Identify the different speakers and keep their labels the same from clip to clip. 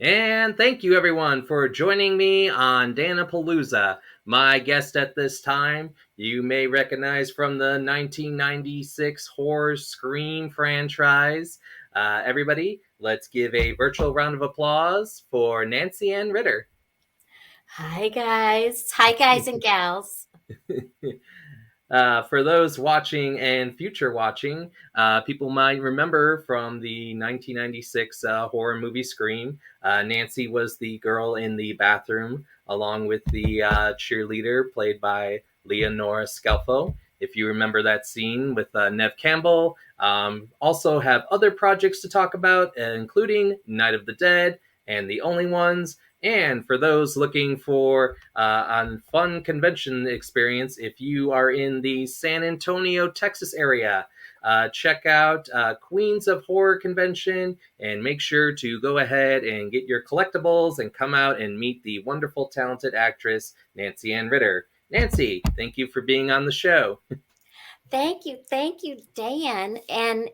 Speaker 1: And thank you, everyone, for joining me on Dan-A-Plooza. My guest at this time, you may recognize from the 1996 horror Scream franchise. Everybody, let's give a virtual round of applause for Nancy Ann Ritter.
Speaker 2: Hi, guys. Hi, guys and gals.
Speaker 1: For those watching and future watching, people might remember from the 1996 horror movie Scream. Nancy was the girl in the bathroom, along with the cheerleader played by Leonora Scalfo. If you remember that scene with Nev Campbell, also have other projects to talk about, including Night of the Dead and The Only Ones. And for those looking for a fun convention experience, if you are in the San Antonio, Texas area, check out Queens of Horror Convention and make sure to go ahead and get your collectibles and come out and meet the wonderful, talented actress, Nancy Ann Ritter. Nancy, thank you for being on the show.
Speaker 2: Thank you, Dan. And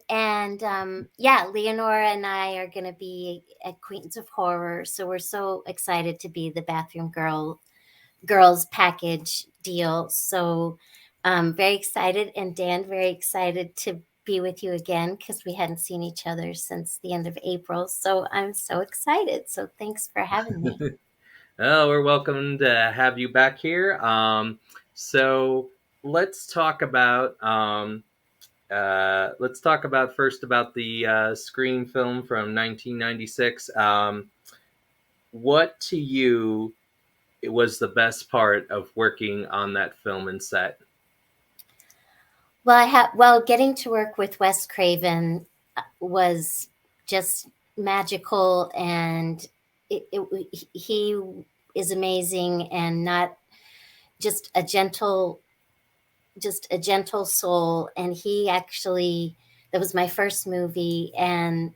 Speaker 2: Leonora and I are going to be at Queens of Horror, so we're so excited to be the bathroom girls package deal. So very excited, and Dan, very excited to be with you again because we hadn't seen each other since the end of April. So I'm so excited. So thanks for having me.
Speaker 1: Oh, we're welcome to have you back here. So let's talk about first about the Scream film from 1996. What to you was the best part of working on that film and set?
Speaker 2: Getting to work with Wes Craven was just magical, and he is amazing, and not just a gentle just a gentle soul. And he actually, that was my first movie. And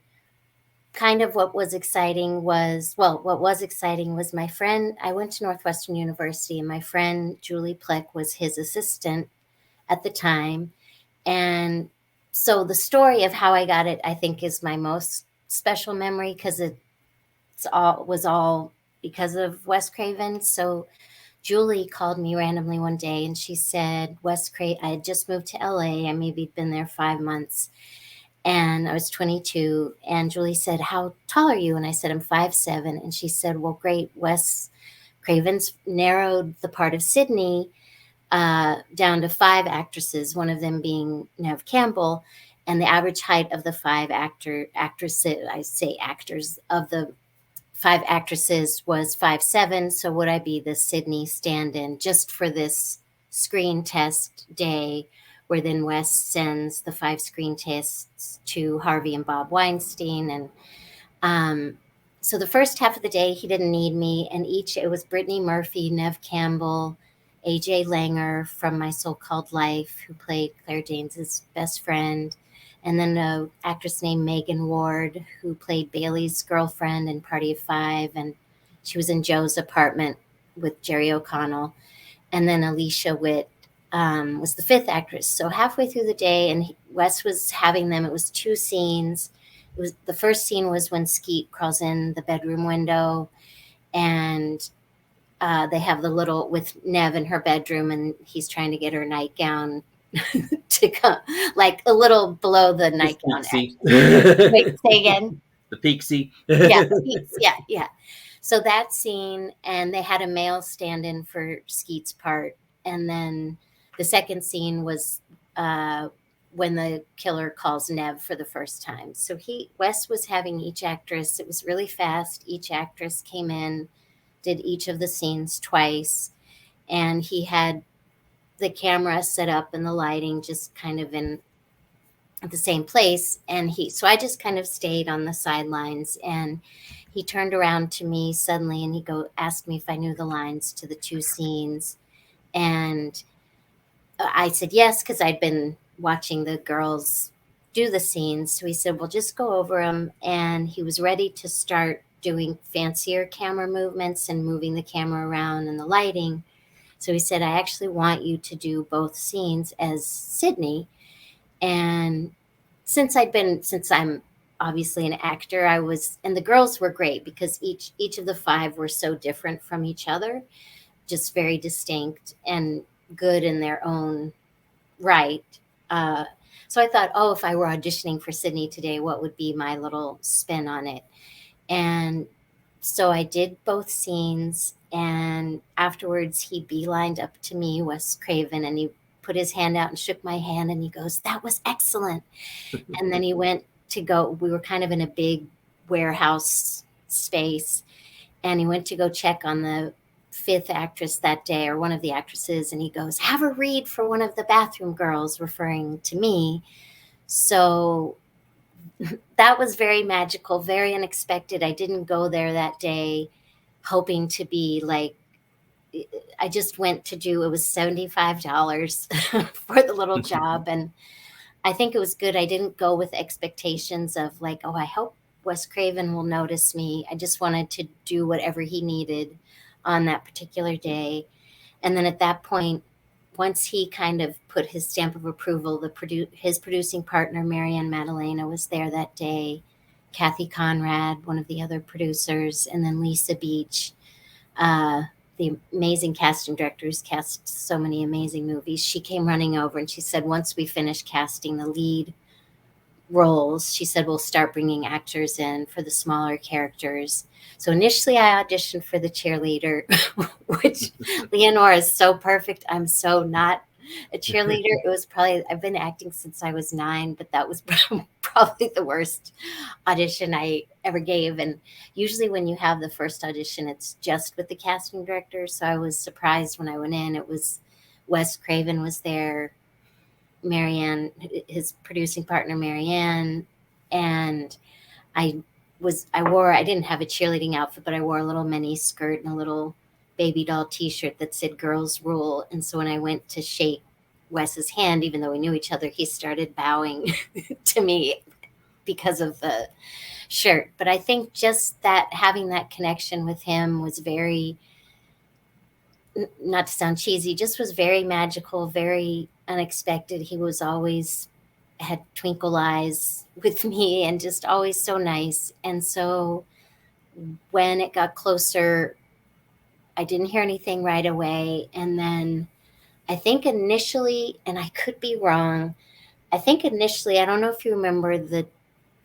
Speaker 2: kind of what was exciting was my friend. I went to Northwestern University, and my friend Julie Pleck was his assistant at the time. And so the story of how I got it, I think, is my most special memory, because it was all because of Wes Craven. So Julie called me randomly one day, and she said, I had just moved to LA. I maybe been there 5 months, and I was 22. And Julie said, "How tall are you?" And I said, "I'm 5'7". And she said, "Well, great. Wes Craven's narrowed the part of Sydney down to 5 actresses, one of them being Nev Campbell. And the average height of the actresses, I say actors, of the 5 actresses was 5'7". So would I be the Sydney stand-in just for this screen test day, where then Wes sends the 5 screen tests to Harvey and Bob Weinstein?" And so the first half of the day, he didn't need me. And it was Brittany Murphy, Nev Campbell, AJ Langer from My So-Called Life, who played Claire Danes' best friend, and then an actress named Megan Ward, who played Bailey's girlfriend in Party of Five, and she was in Joe's apartment with Jerry O'Connell. And then Alicia Witt was the 5th actress. So halfway through the day, and Wes was having them. It was 2 scenes. The first scene was when Skeet crawls in the bedroom window, and they have the little with Nev in her bedroom, and he's trying to get her nightgown to come, like a little below the
Speaker 1: Just
Speaker 2: nightgown.
Speaker 1: Peaksy.
Speaker 2: Wait, say again.
Speaker 1: The Peaksy.
Speaker 2: Yeah, yeah. So that scene, and they had a male stand-in for Skeet's part. And then the second scene was when the killer calls Nev for the first time. So Wes was having each actress. It was really fast. Each actress came in, did each of the scenes twice, and he had the camera set up and the lighting just kind of in at the same place. So I just kind of stayed on the sidelines, and he turned around to me suddenly, and asked me if I knew the lines to the 2 scenes. And I said yes, because I'd been watching the girls do the scenes. So he said, "Well, just go over them." And he was ready to start doing fancier camera movements and moving the camera around and the lighting. So he said, "I actually want you to do both scenes as Sydney." And since I'm obviously an actor. I was, and the girls were great because each of the five were so different from each other, just very distinct and good in their own right. Uh, so I thought, oh, if I were auditioning for Sydney today, what would be my little spin on it? And so I did both scenes, and afterwards he beelined up to me, Wes Craven, and he put his hand out and shook my hand, and he goes, "That was excellent." And then he went to go. We were kind of in a big warehouse space, and he went to go check on the fifth actress that day, or one of the actresses, and he goes, "Have her read for one of the bathroom girls," referring to me. So that was very magical, very unexpected. I didn't go there that day hoping to be like, I just went to do, it was $75 for the little job. And I think it was good. I didn't go with expectations of like, oh, I hope Wes Craven will notice me. I just wanted to do whatever he needed on that particular day. And then at that point, once he kind of put his stamp of approval, his producing partner, Marianne Madalena, was there that day. Kathy Conrad, one of the other producers, and then Lisa Beach, uh, the amazing casting director who's cast so many amazing movies. She came running over and she said, once we finish casting the lead roles, she said, we'll start bringing actors in for the smaller characters. So initially I auditioned for the cheerleader, which Leonora is so perfect. I'm so not a cheerleader. It was probably, I've been acting since I was 9, but that was probably the worst audition I ever gave. And usually when you have the first audition, it's just with the casting director. So I was surprised when I went in. It was Wes Craven was there, Marianne, his producing partner, Marianne, and I I didn't have a cheerleading outfit, but I wore a little mini skirt and a little baby doll t-shirt that said girls rule. And so when I went to shake Wes's hand, even though we knew each other, he started bowing to me because of the shirt. But I think just that having that connection with him was very, not to sound cheesy, just was very magical, very unexpected. He was always had twinkle eyes with me and just always so nice. And so when it got closer, I didn't hear anything right away. And then I think initially, and I could be wrong, I think initially, I don't know if you remember the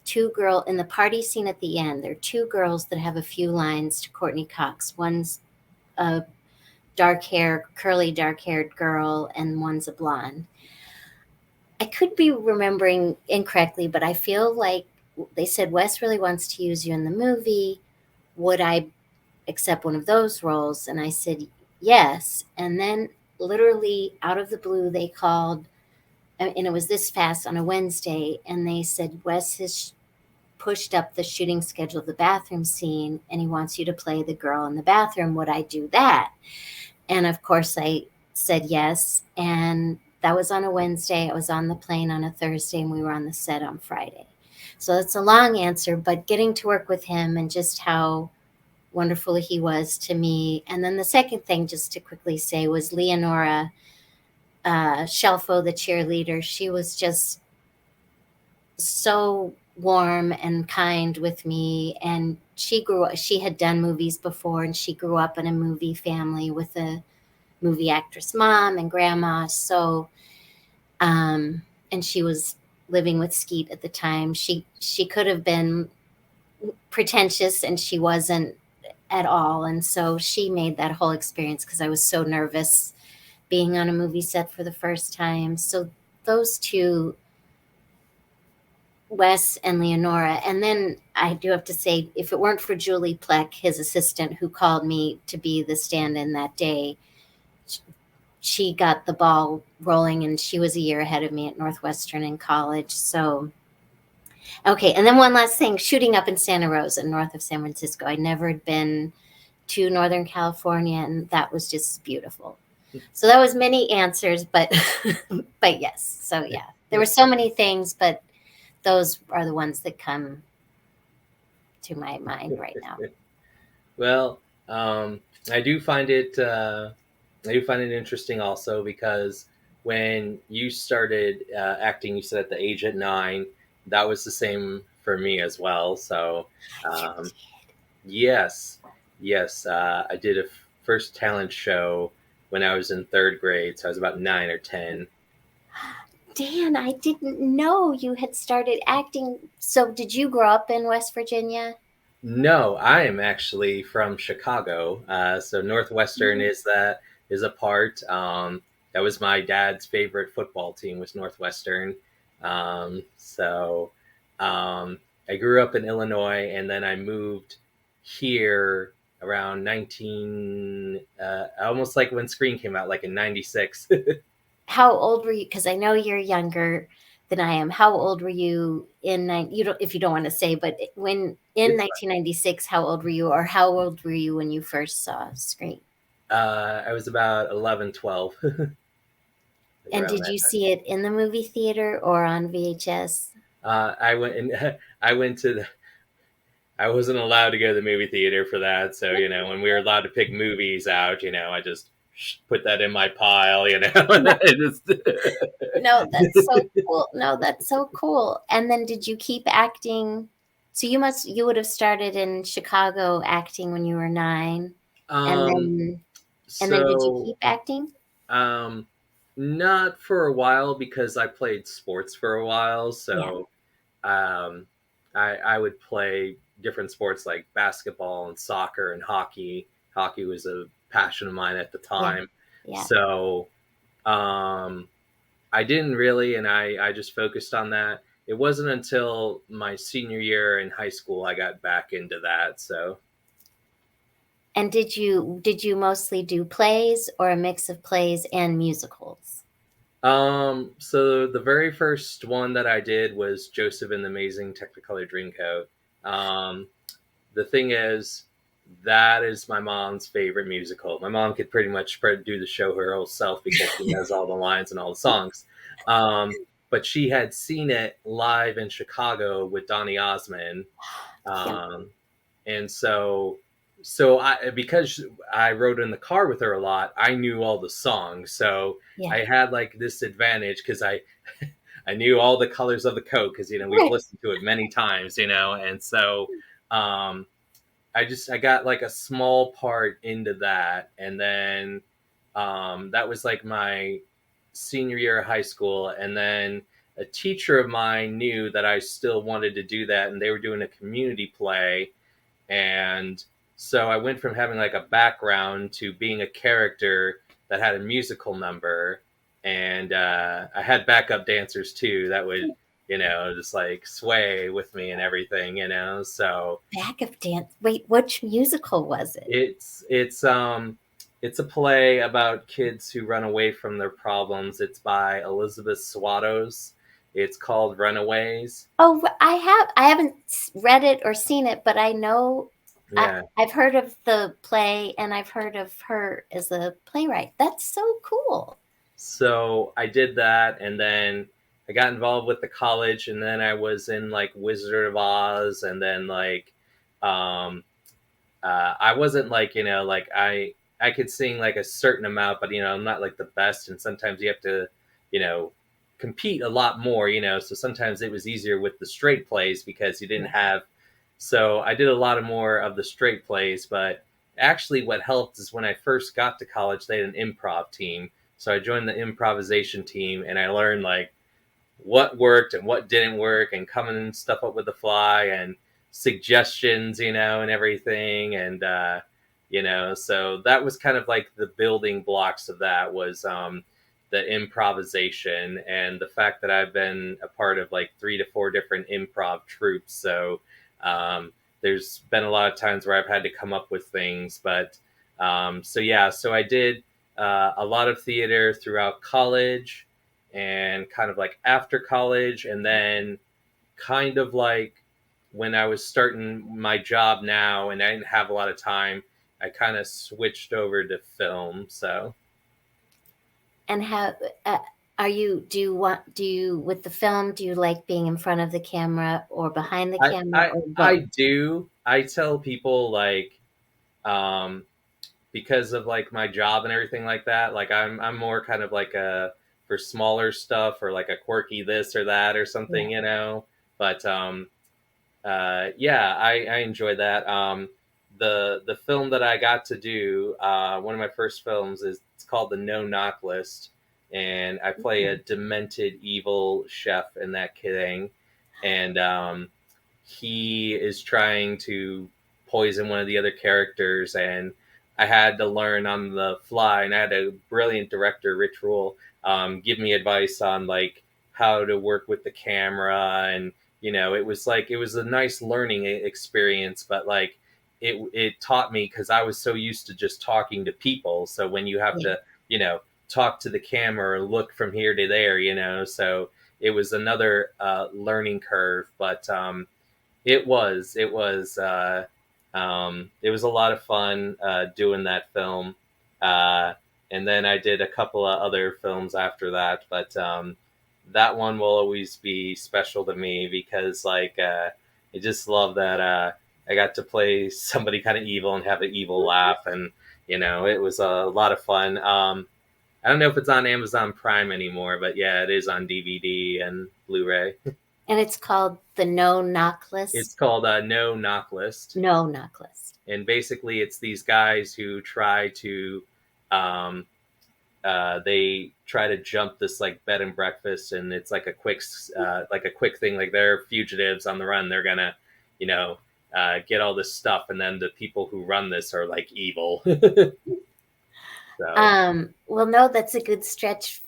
Speaker 2: two girl in the party scene at the end. There are two girls that have a few lines to Courtney Cox. One's a curly dark haired girl, and one's a blonde. I could be remembering incorrectly, but I feel like they said, Wes really wants to use you in the movie. Would I accept one of those roles? And I said, yes. And then, literally out of the blue, they called, and it was this fast on a Wednesday, and they said, Wes has pushed up the shooting schedule of the bathroom scene, and he wants you to play the girl in the bathroom. Would I do that? And of course, I said yes. And that was on a Wednesday. I was on the plane on a Thursday, and we were on the set on Friday. So that's a long answer, but getting to work with him and just how wonderful he was to me. And then the second thing, just to quickly say, was Leonora Shelfo, the cheerleader. She was just so warm and kind with me. And she had done movies before, and she grew up in a movie family with a movie actress mom and grandma. So, and she was living with Skeet at the time. She could have been pretentious, and she wasn't at all. And so she made that whole experience, because I was so nervous being on a movie set for the first time. So those two, Wes and Leonora. And then I do have to say, if it weren't for Julie Pleck, his assistant, who called me to be the stand-in that day, she got the ball rolling, and she was a year ahead of me at Northwestern in college. So, okay. And then one last thing, shooting up in Santa Rosa, north of San Francisco. I'd never been to Northern California, and that was just beautiful. So that was many answers, but but yes. So yeah, there were so many things, but those are the ones that come to my mind right now.
Speaker 1: Well, I do find it interesting also because when you started acting, you said at the age at 9. That was the same for me as well. So
Speaker 2: You
Speaker 1: um, yes, yes, I did a first talent show when I was in third grade, so I was about 9 or 10.
Speaker 2: Dan, I didn't know you had started acting. So, did you grow up in West Virginia?
Speaker 1: No, I am actually from Chicago. So Northwestern
Speaker 2: Mhm.
Speaker 1: is a part. That was my dad's favorite football team was Northwestern. So um, I grew up in Illinois, and then I moved here around 19, almost like when Screen came out, like in '96.
Speaker 2: How old were you? Because I know you're younger than I am. How old were you in you don't if you don't want to say, but when in
Speaker 1: It's
Speaker 2: 1996, how old were you, or how old were you when you first saw Scream?
Speaker 1: I was about 11, 12, like
Speaker 2: And
Speaker 1: around
Speaker 2: did
Speaker 1: that
Speaker 2: you
Speaker 1: time.
Speaker 2: see it in the movie theater or on VHS?
Speaker 1: I went and I went to the I wasn't allowed to go to the movie theater for that. So, when we were allowed to pick movies out, I just put that in my pile,
Speaker 2: No,
Speaker 1: It just
Speaker 2: no, that's so cool. No, that's so cool. And then did you keep acting? So you would have started in Chicago acting when you were 9, and
Speaker 1: um,
Speaker 2: then did you
Speaker 1: so,
Speaker 2: keep acting?
Speaker 1: um, not for a while because I played sports for a while.
Speaker 2: Yeah,
Speaker 1: So, um, I would play different sports like basketball and soccer and hockey. Hockey was a passion of mine at the
Speaker 2: yeah,
Speaker 1: time.
Speaker 2: yeah.
Speaker 1: So, um, I didn't really, and I just focused on that. It wasn't until my senior year in high school I got back into that. So,
Speaker 2: And did you mostly do plays or a mix of plays and musicals?
Speaker 1: so the very first one that I did was Joseph and the Amazing Technicolor Dreamcoat. Um, the thing is, that is my mom's favorite musical. My mom could pretty much do the show her whole self because she knows all the lines and all the songs. Um, but she had seen it live in Chicago with Donny Osmond.
Speaker 2: Yeah,
Speaker 1: Um, and so I because I rode in the car with her a lot, I knew all the songs. So
Speaker 2: yeah.
Speaker 1: I had like this advantage because I knew all the colors of the coat because we've listened to it many times, and so um, I got like a small part into that, and then that was like my senior year of high school, and then a teacher of mine knew that I still wanted to do that, and they were doing a community play, and so I went from having like a background to being a character that had a musical number, and I had backup dancers too that would just like sway with me and everything, so
Speaker 2: Backup dance. Wait, which musical was it?
Speaker 1: it's a play about kids who run away from their problems. It's by Elizabeth Swatos. It's called Runaways.
Speaker 2: Oh, I haven't read it or seen it, but I know
Speaker 1: Yeah.
Speaker 2: I've heard of the play and I've heard of her as a playwright. That's so cool.
Speaker 1: So I did that, and then I got involved with the college, and then I was in like Wizard of Oz, and then like um, I wasn't like like I could sing like a certain amount, but I'm not like the best, and sometimes you have to you know compete a lot more, so sometimes it was easier with the straight plays because you didn't
Speaker 2: Yeah.
Speaker 1: have. So I did a lot of more of the straight plays, but actually what helped is when I first got to college they had an improv team, so I joined the improvisation team, and I learned like what worked and what didn't work, and coming stuff up with the fly and suggestions, and everything. And, so that was kind of like the building blocks of that was the improvisation and the fact that I've been a part of like 3 to 4 different improv troupes. So there's been a lot of times where I've had to come up with things. But so yeah, so I did a lot of theater throughout college and kind of like after college, and then kind of like when I was starting my job now and I didn't have a lot of time, I kind of switched over to film. So
Speaker 2: And how uh, do you with the film, do you like being in front of the camera or behind the
Speaker 1: I
Speaker 2: camera
Speaker 1: I
Speaker 2: or
Speaker 1: I
Speaker 2: both?
Speaker 1: do. I tell people like um because of like my job and everything like that, like I'm more kind of like a for smaller stuff or like a quirky this or that or
Speaker 2: Yeah.
Speaker 1: something. But Yeah, I enjoy that. The film that I got to do, one of my first films, is it's called The No Knock List, and I play a demented evil chef in that thing, and he is trying to poison one of the other characters, and I had to learn on the fly, and I had a brilliant director, Rich Rule, give me advice on like how to work with the camera, and it was like it was a nice learning experience, but like it taught me because I was so used to just talking to people. So when you have
Speaker 2: Yeah.
Speaker 1: to, talk to the camera or look from here to there, so it was another learning curve. But it was a lot of fun doing that film, uh, and then I did a couple of other films after that. But that one will always be special to me because like I just love that I got to play somebody kind of evil and have an evil laugh, and it was a lot of fun. I don't know if it's on Amazon Prime anymore, but yeah, it is on DVD and Blu-ray.
Speaker 2: And it's called the No Knock
Speaker 1: It's
Speaker 2: List.
Speaker 1: called No Knock List,
Speaker 2: No Knock List.
Speaker 1: and basically it's these guys who try to um, they try to jump this like bed and breakfast, and it's like a quick thing, like they're fugitives on the run, they're gonna you know get all this stuff, and then the people who run this are like evil. So
Speaker 2: Well, no, that's a good stretch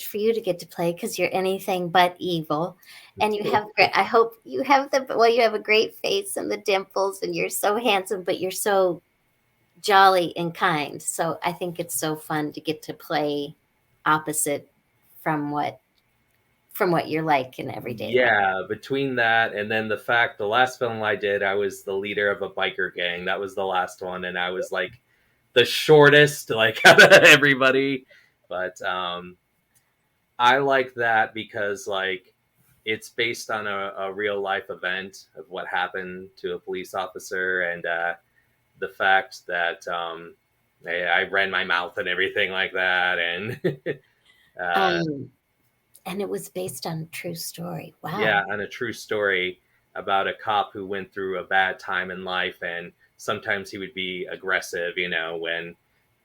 Speaker 2: for you to get to play because you're anything but evil. And you have great, I hope you have you have a great face and the dimples, and you're so handsome, but you're so jolly and kind. So I think it's so fun to get to play opposite from what you're like in everyday life.
Speaker 1: yeah, between that and then the last film I did, I was the leader of a biker gang. That was the last one, and I was like the shortest, like out of everybody. But I like that because like it's based on a real life event of what happened to a police officer, and the fact that I ran my mouth and everything like that, and uh,
Speaker 2: Um, and it was based on a true story. Wow.
Speaker 1: yeah, on a true story about a cop who went through a bad time in life, and sometimes he would be aggressive, when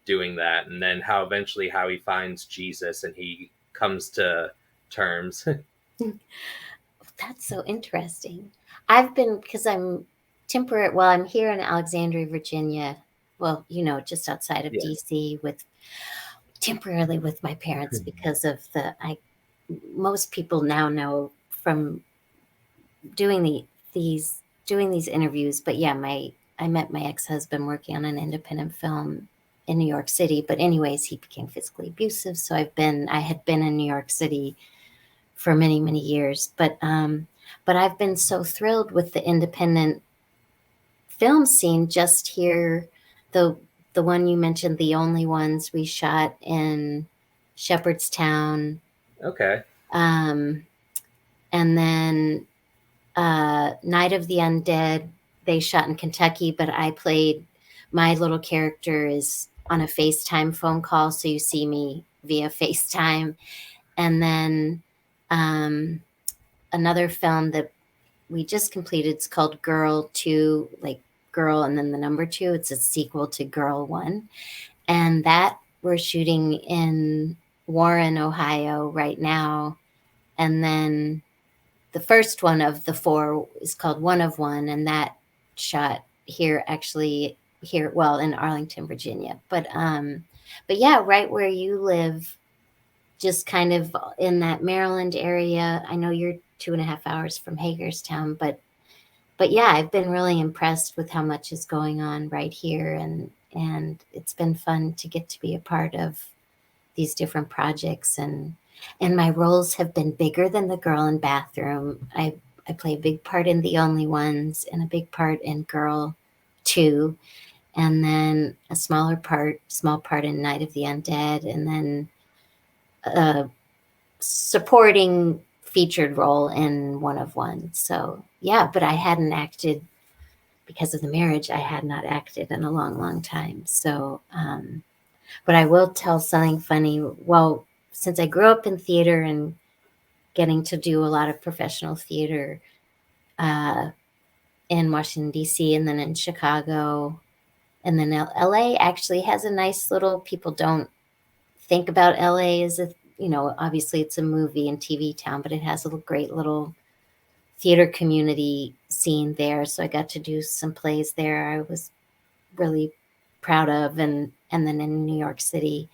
Speaker 1: doing that, and then how he finds Jesus and he comes to terms.
Speaker 2: That's so interesting. I've been because I'm temporary. Well, I'm here in Alexandria, Virginia. Well, just outside of
Speaker 1: Yeah.
Speaker 2: DC with temporarily with my parents because of the I most people now know from doing doing these interviews. But yeah, my I met my ex-husband working on an independent film in New York City. But anyways, he became physically abusive. So I had been in New York City for many, many years. But I've been so thrilled with the independent film scene just here. The the one you mentioned, the only ones we shot in Shepherdstown,
Speaker 1: Okay.
Speaker 2: um, and then Night of the Undead. They shot in Kentucky, but I played my little character is on a FaceTime phone call, so you see me via FaceTime. And then um, another film that we just completed. It's called Girl 2, like Girl and then the number 2. It's a sequel to Girl 1. And that we're shooting in Warren, Ohio right now. And then the first one of the 4 is called One of One, and that shot here, well, in Arlington, Virginia. But yeah, right where you live, just kind of in that Maryland area. I know you're 2.5 hours from Hagerstown, but yeah, I've been really impressed with how much is going on right here, and it's been fun to get to be a part of these different projects, and my roles have been bigger than the girl in bathroom. I play a big part in The Only Ones and a big part in Girl 2, and then a small part in Night of the Undead, and then a supporting featured role in One of One. So yeah, but I hadn't acted because of the marriage. I had not acted in a long, long time. So, but I will tell something funny. Well, since I grew up in theater and getting to do a lot of professional theater, uh, in Washington, D.C., and then in Chicago. And then LA actually has a nice little, people don't think about LA as a, obviously it's a movie and TV town, but it has a great little theater community scene there. So I got to do some plays there I was really proud of, and then in New York City.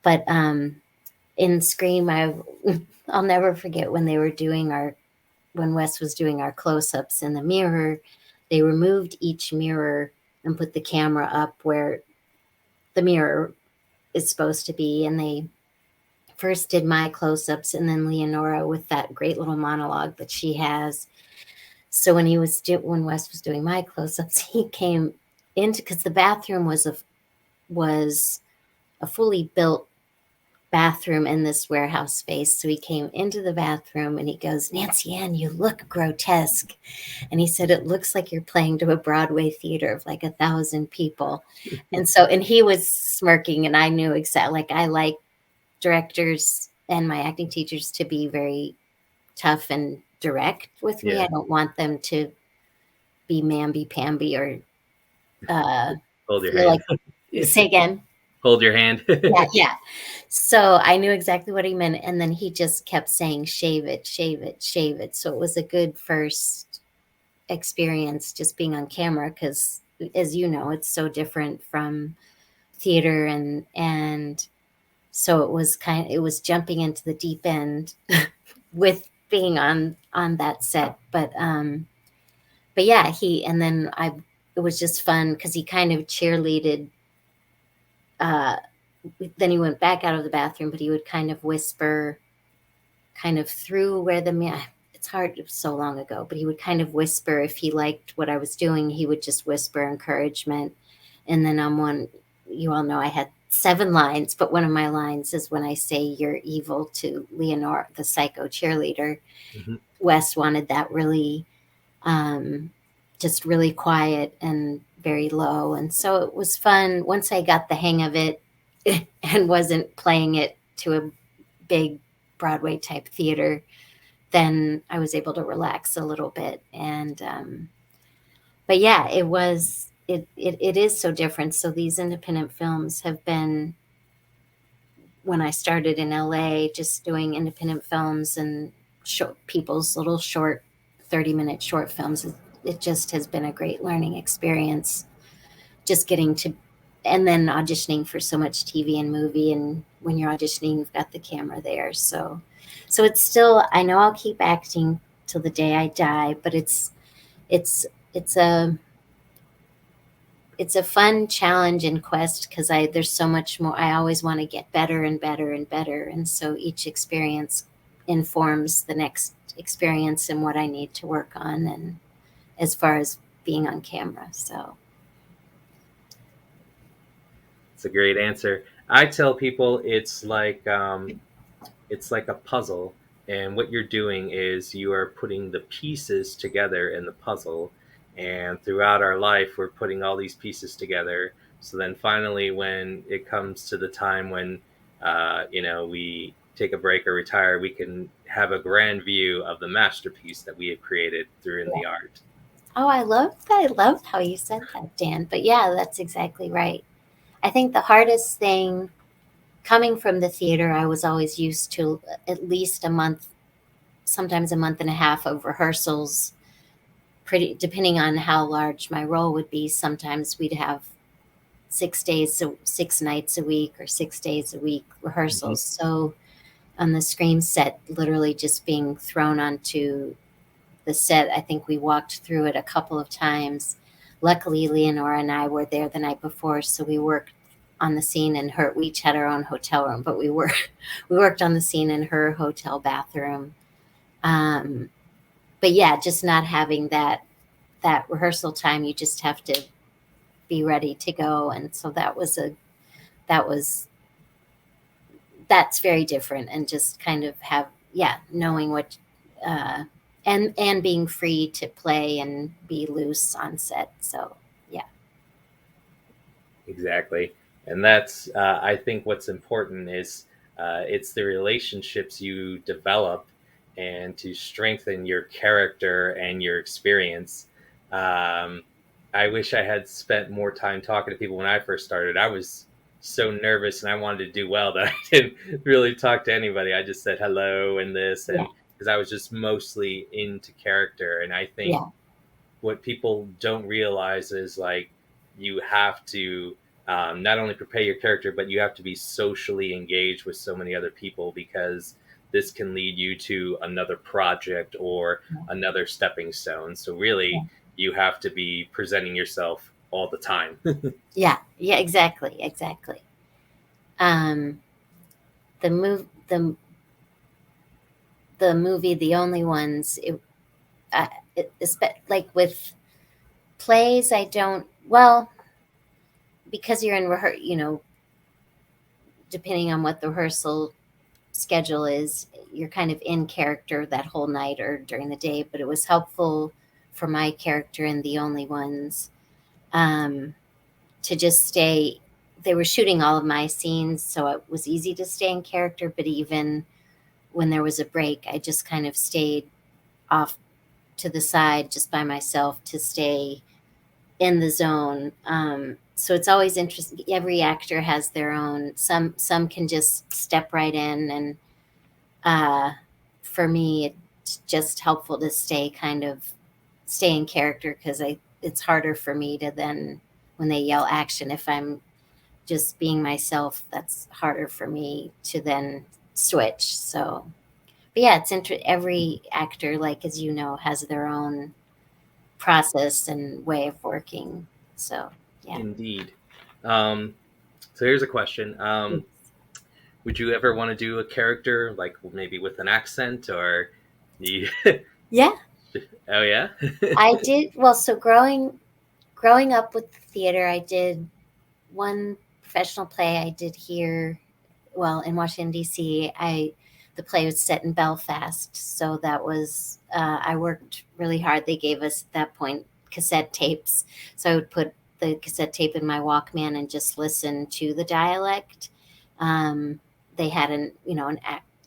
Speaker 2: But in Scream, I'll never forget when they were doing our when Wes was doing our close-ups in the mirror. They removed each mirror and put the camera up where the mirror is supposed to be, and they first did my close-ups and then Leonora with that great little monologue that she has. So when Wes was doing my close-ups, he came into, because the bathroom was a fully built bathroom in this warehouse space. So he came into the bathroom and he goes, "Nancy Ann, you look grotesque." And he said, "It looks like you're playing to a Broadway theater of like 1,000 people." And he was smirking, and I knew exactly, like, I like directors and my acting teachers to be very tough and direct with me.
Speaker 1: Yeah.
Speaker 2: I don't want them to be mamby-pamby or uh,
Speaker 1: Hold your
Speaker 2: feel
Speaker 1: hand.
Speaker 2: like, say again?
Speaker 1: Hold your hand.
Speaker 2: Yeah, yeah. So I knew exactly what he meant, and then he just kept saying, "Shave it, shave it, shave it." So it was a good first experience just being on camera, because, as you know, it's so different from theater, and so it was jumping into the deep end with being on that set. But yeah, he and then I it was just fun because he kind of cheerleaded. Uh, then he went back out of the bathroom, but he would kind of whisper, kind of through where it's hard, it was so long ago, but he would kind of whisper if he liked what I was doing. He would just whisper encouragement. And then on one, you all know I had 7 lines, but one of my lines is when I say "you're evil" to Leonore, the psycho cheerleader.
Speaker 1: Mhm.
Speaker 2: Wes wanted that really, um, just really quiet and very low. And so it was fun once I got the hang of it and wasn't playing it to a big Broadway type theater. Then I was able to relax a little bit. But yeah, it is so different. So these independent films have been, when I started in LA, just doing independent films and people's little short 30-minute short films. It just has been a great learning experience, just getting to, and then auditioning for so much TV and movie. And when you're auditioning, you've got the camera there. So it's still, I know I'll keep acting till the day I die, but it's, it's a, it's a fun challenge and quest, because there's so much more. I always want to get better and better and better. And so each experience informs the next experience and what I need to work on, and as far as being on camera. So
Speaker 1: It's a great answer. I tell people it's like a puzzle, and what you're doing is you are putting the pieces together in the puzzle, and throughout our life we're putting all these pieces together, so then finally when it comes to the time when we take a break or retire, we can have a grand view of the masterpiece that we have created through in
Speaker 2: yeah.
Speaker 1: the art.
Speaker 2: Oh, I love that. I love how you said that, Dan. But yeah, that's exactly right. I think the hardest thing, coming from the theater, I was always used to at least a month, sometimes a month and a half of rehearsals, pretty depending on how large my role would be. Sometimes we'd have 6 days, so 6 nights a week or 6 days a week
Speaker 1: Mhm.
Speaker 2: rehearsals. So on the Scream set, literally just being thrown onto the set, I think we walked through it a couple of times. Luckily, Leonora and I were there the night before, so we worked on the scene in her. We each had our own hotel room, but we worked on the scene in her hotel bathroom. Um, but yeah, just not having that rehearsal time, you just have to be ready to go. And so that was that's very different, and just kind of have, yeah, knowing what, uh and being free to play and be loose on set. So yeah.
Speaker 1: Exactly. And that's, I think, what's important is it's the relationships you develop and to strengthen your character and your experience. Um, I wish I had spent more time talking to people when I first started. I was so nervous and I wanted to do well that I didn't really talk to anybody. I just said hello and this,
Speaker 2: Yeah.
Speaker 1: and because I was just mostly into character. And I think
Speaker 2: Yeah.
Speaker 1: what people don't realize is like you have to not only prepare your character, but you have to be socially engaged with so many other people, because this can lead you to another project or
Speaker 2: Yeah.
Speaker 1: another stepping stone. So
Speaker 2: Yeah.
Speaker 1: really, you have to be presenting yourself all the time.
Speaker 2: Yeah. Yeah. Exactly. Exactly. Um, the move the movie The Only Ones. Like with plays, I don't. Well, because you're in depending on what the rehearsal schedule is, you're kind of in character that whole night or during the day. But it was helpful for my character in The Only Ones, um, to just stay. They were shooting all of my scenes, so it was easy to stay in character. But even when there was a break, I just kind of stayed off to the side just by myself to stay in the zone. So it's always interesting. Every actor has their own. Some can just step right in, and uh, for me, it's just helpful to stay in character, because I it's harder for me to then, when they yell action, if I'm just being myself, that's harder for me to then switch. So, but yeah, every actor, like as you know, has their own process and way of working. So, yeah.
Speaker 1: Indeed. Um, so here's a question. Would you ever want to do a character like maybe with an accent or you?
Speaker 2: Yeah,
Speaker 1: Oh yeah.
Speaker 2: I did. Well, so growing up with theater, I did one professional play I did here, well, in Washington D.C. I The play was set in Belfast, so that was I worked really hard. They gave us at that point cassette tapes, so I would put the cassette tape in my Walkman and just listen to the dialect. Um, they had an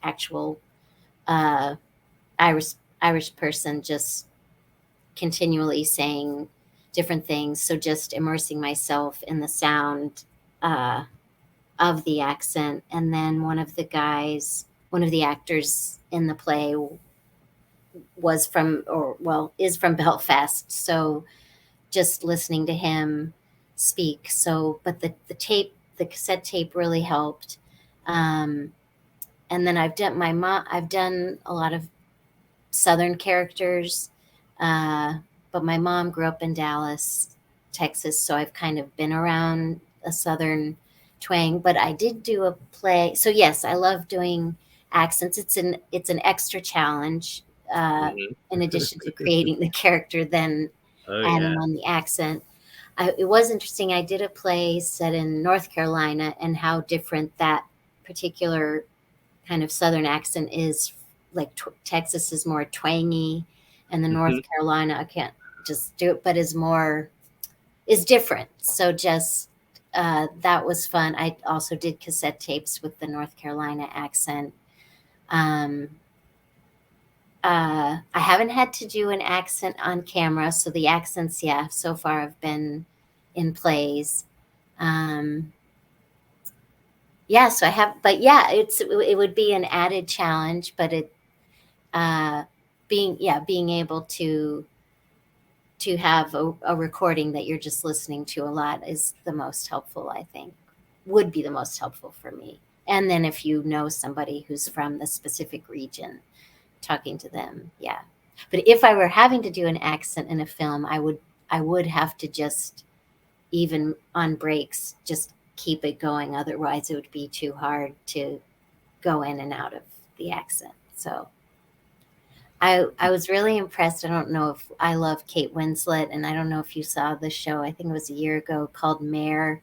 Speaker 2: actual uh, Irish Irish person just continually saying different things. So just immersing myself in the sound uh, of the accent. And then one of the actors in the play was from, or well, is from Belfast. So just listening to him speak. So, but the cassette tape really helped. Um, and then I've done a lot of Southern characters. Uh, but my mom grew up in Dallas, Texas, so I've kind of been around a Southern twang. But I did do a play. So yes, I love doing accents. It's an extra challenge,
Speaker 1: Mhm.
Speaker 2: in addition to creating the character, then
Speaker 1: Oh
Speaker 2: adding
Speaker 1: yeah.
Speaker 2: on the accent. It was interesting. I did a play set in North Carolina, and how different that particular kind of Southern accent is. Like Texas is more twangy, and the North
Speaker 1: Mhm.
Speaker 2: Carolina, I can't just do it, but is different. So just that was fun. I also did cassette tapes with the North Carolina accent. Um, I haven't had to do an accent on camera, so the accents, yeah, so far have been in plays. Um, yeah, so I have, but yeah, it would be an added challenge, but uh, being able to have a recording that you're just listening to a lot is the most helpful, I think, would be the most helpful for me. And then if you know somebody who's from the specific region, talking to them, yeah. But if I were having to do an accent in a film, I would have to just, even on breaks, just keep it going. Otherwise, it would be too hard to go in and out of the accent. So I was really impressed. I don't know if I love Kate Winslet, and I don't know if you saw the show. I think it was a year ago, called Mayor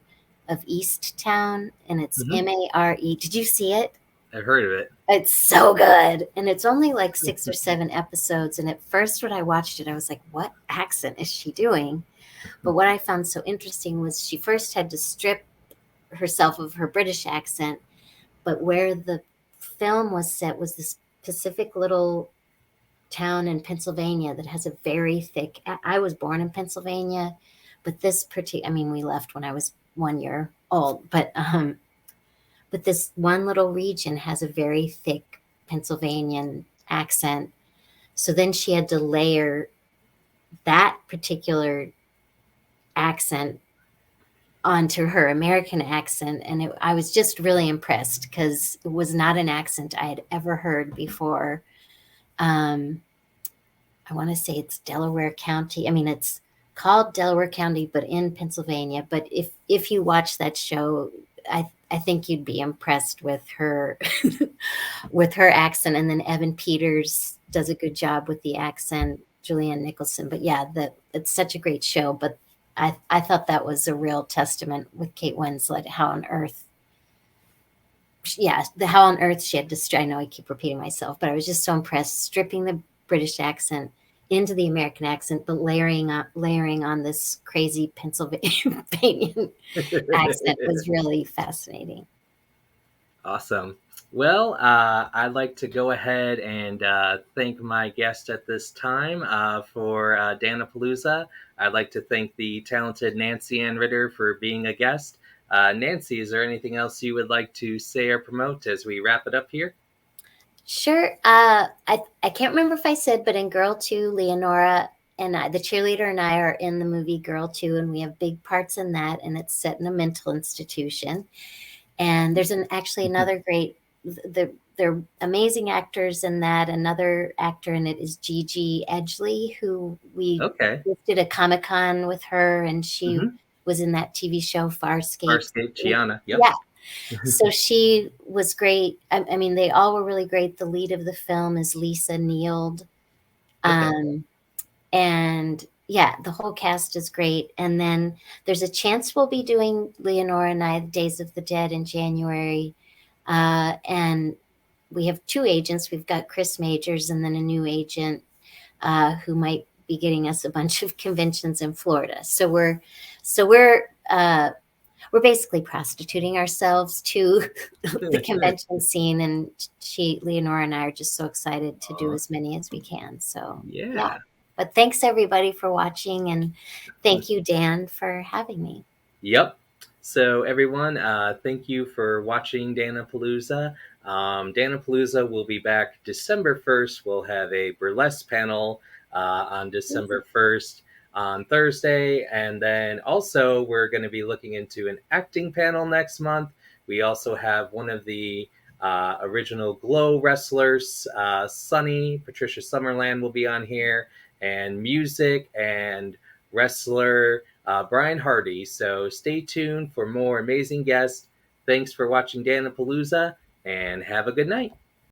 Speaker 2: of Easttown, and it's
Speaker 1: Mhm.
Speaker 2: Mare. Did you see it?
Speaker 1: I've heard of it.
Speaker 2: It's so good, and it's only like 6 or 7 episodes. And at first, when I watched it, I was like, "What accent is she doing?" But what I found so interesting was she first had to strip herself of her British accent, but where the film was set was this Pacific little town in Pennsylvania that has a very thick. I was born in Pennsylvania, but this particular, I mean, we left when I was 1 year old, but this one little region has a very thick Pennsylvanian accent. So then she had to layer that particular accent onto her American accent. And I was just really impressed because it was not an accent I had ever heard before. Um, I want to say it's Delaware County. I mean, it's called Delaware County, but in Pennsylvania. But if you watch that show, I think you'd be impressed with her with her accent. And then Evan Peters does a good job with the accent. Julianne Nicholson. But yeah, it's such a great show. But I thought that was a real testament with Kate Winslet. How on earth, yeah, the how on earth she had to. I know I keep repeating myself, but I was just so impressed, stripping the British accent into the American accent, but layering on this crazy Pennsylvanian accent was really fascinating.
Speaker 1: Awesome. Well, I'd like to go ahead and thank my guest at this time for Dan-A-Plooza. I'd like to thank the talented Nancy Ann Ritter for being a guest. Nancy, is there anything else you would like to say or promote as we wrap it up here?
Speaker 2: Sure. I can't remember if I said, but in Girl 2, Leonora and I, the cheerleader, and I are in the movie Girl 2, and we have big parts in that, and it's set in a mental institution. And there's actually another great, they're amazing actors in that. Another actor in it is Gigi Edgley, who we
Speaker 1: Okay.
Speaker 2: just did a Comic-Con with her, and she
Speaker 1: Mm-hmm.
Speaker 2: was in that TV show Farscape.
Speaker 1: Farscape, Chiana. Yep.
Speaker 2: Yeah, so she was great. I mean, they all were really great. The lead of the film is Lisa Neild.
Speaker 1: Okay.
Speaker 2: Um, and yeah, the whole cast is great. And then there's a chance we'll be doing Leonora and I, Days of the Dead in January. And we have two agents. We've got Chris Majors and then a new agent who might be getting us a bunch of conventions in Florida. So we're basically prostituting ourselves to the convention scene, and Leonora and I are just so excited to do
Speaker 1: Aw,
Speaker 2: as many as we can. So yeah,
Speaker 1: yeah.
Speaker 2: but thanks everybody for watching, and thank you, Dan, for having me.
Speaker 1: Yep. So everyone, thank you for watching Dan-A-Plooza. Dan-A-Plooza will be back December 1st. We'll have a burlesque panel on December 1st on Thursday. And then also we're going to be looking into an acting panel next month. We also have one of the original Glow wrestlers, Sunny, Patricia Summerland will be on here, and music and wrestler Brian Hardy. So stay tuned for more amazing guests. Thanks for watching Dan-A-Plooza, and have a good night.